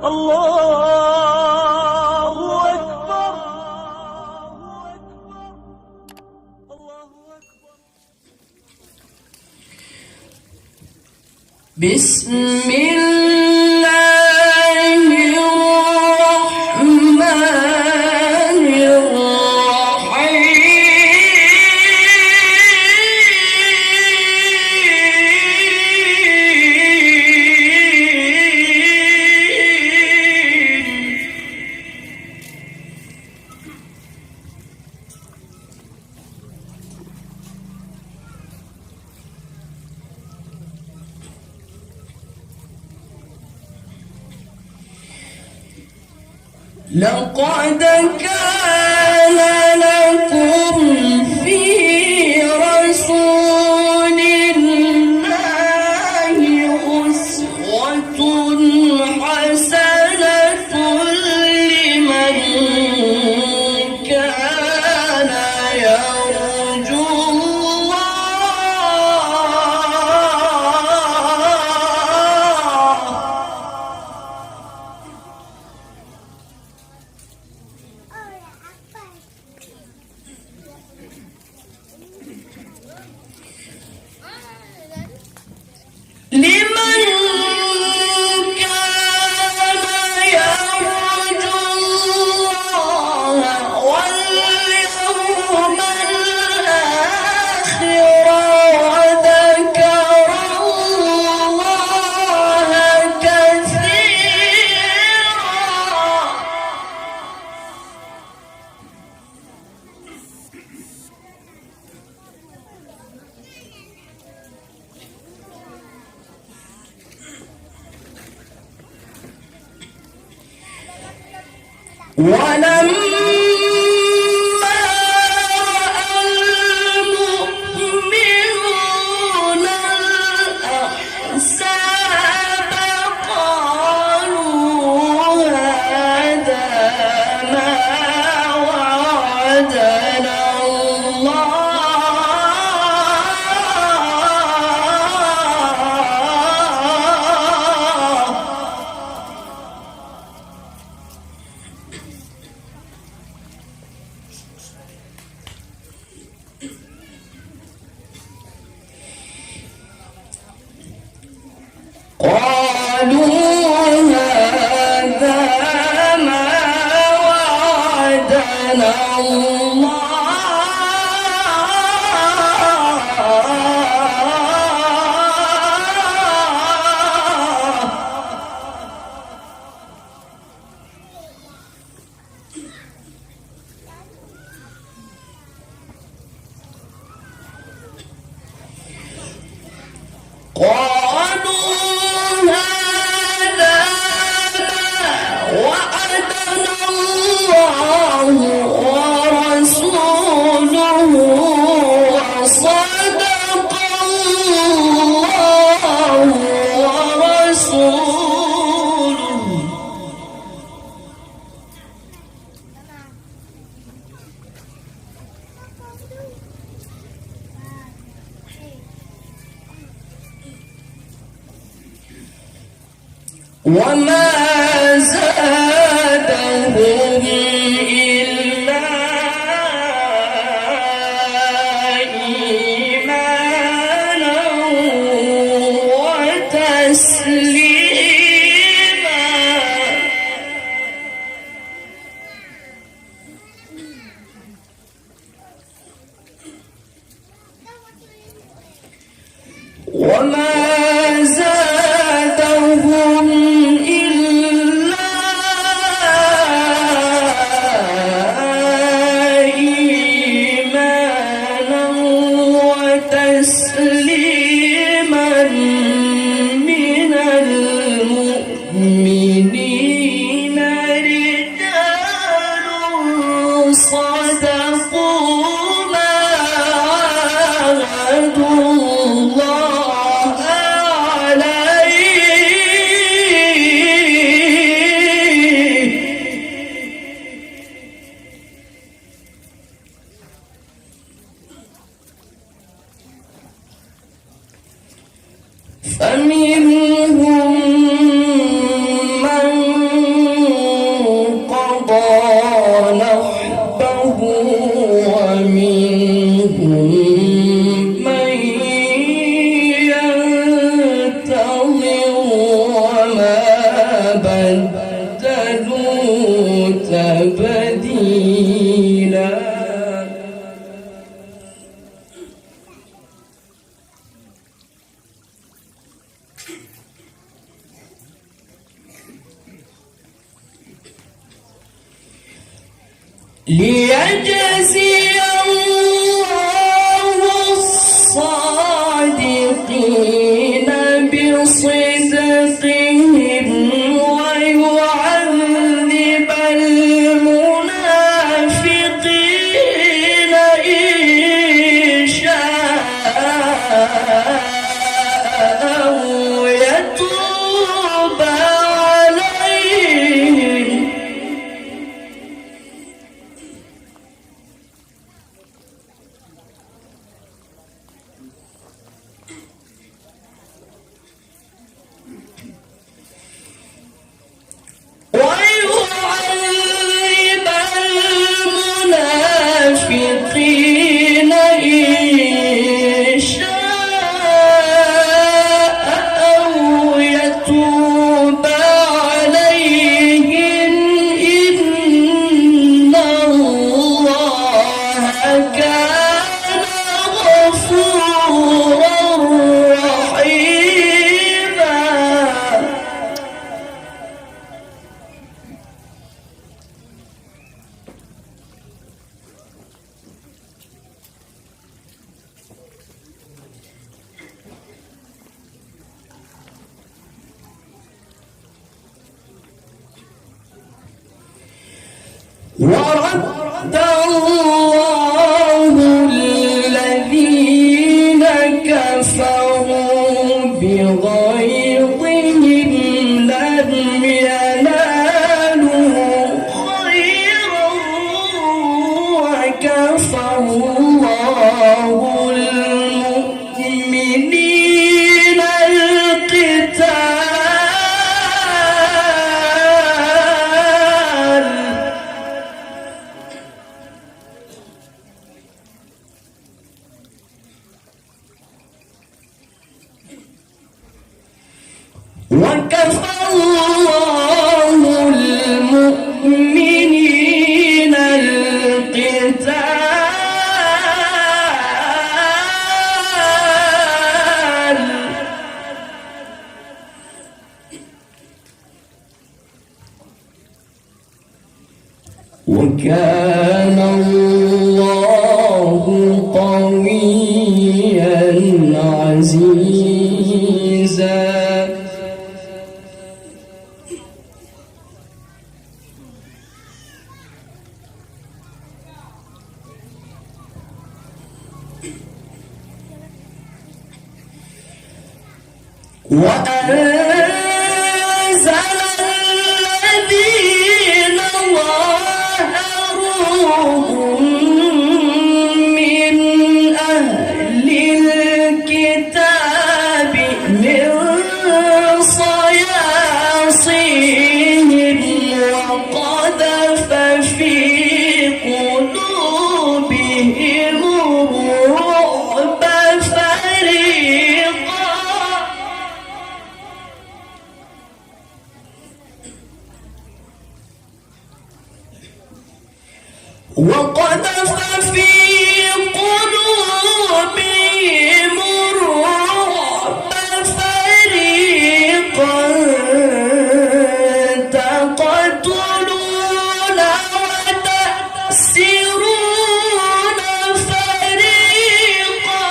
الله أكبر. الله أكبر. بسم الله الرحمن الرحيم. لقد كان لكم في رسول الله أسوة حسنة لمن كان يرجو لمن كان يرجو الله واليوم الآخر وذكر الله كثيرا. ولما رأى المؤمنون الأحزاب قالوا هذا ما وعدنا الله قالوا هذا ما وعدنا الله وما زادهم إلا إيمانا وتسليما. وما زادهم إلا ليجزي الله الصادقين بصدقهم ويعذب المنافقين إن شاء أو يتوب عليهم. ويعذب المنافقين إن شاء أو يتوب عليهم إن الله كان غفورا رحيما. ورد الله الذين كفروا بغيظهم لم ينالوا خيرا وكفى الله المؤمنين القتال وكفى الله المؤمنين القتال وكان الله قويا عزيزا. وأنزل الذين ظاهروهم من أهل الكتاب من صياصيهم وقذف في قلوبهم الرعب وقذف في قلوبهم الرعب فريقا تقتلون وتأسرون فريقا.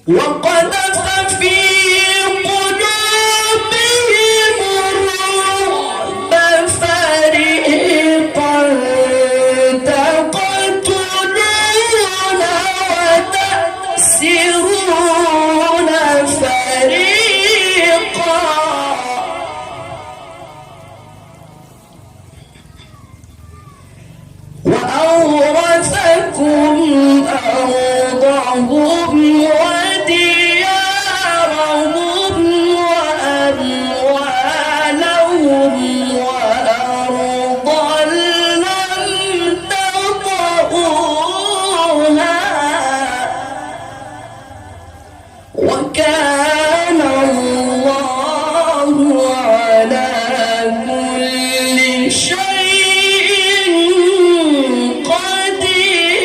وقذف في قلوبهم الرعب فريقا تقتلون وتأسرون فريقا. وأورثكم أرضهم وديارهم وأموالهم وأرضا لم تطئوها وكان الله على كل شيء قديرا.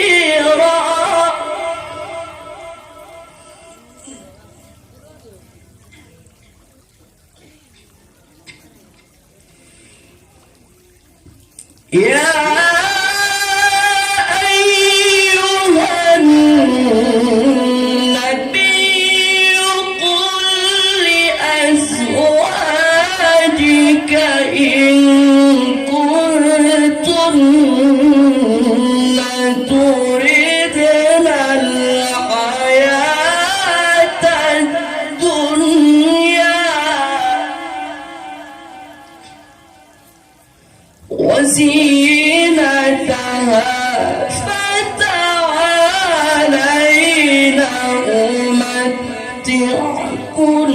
وزينتها فتعالين أمتعكن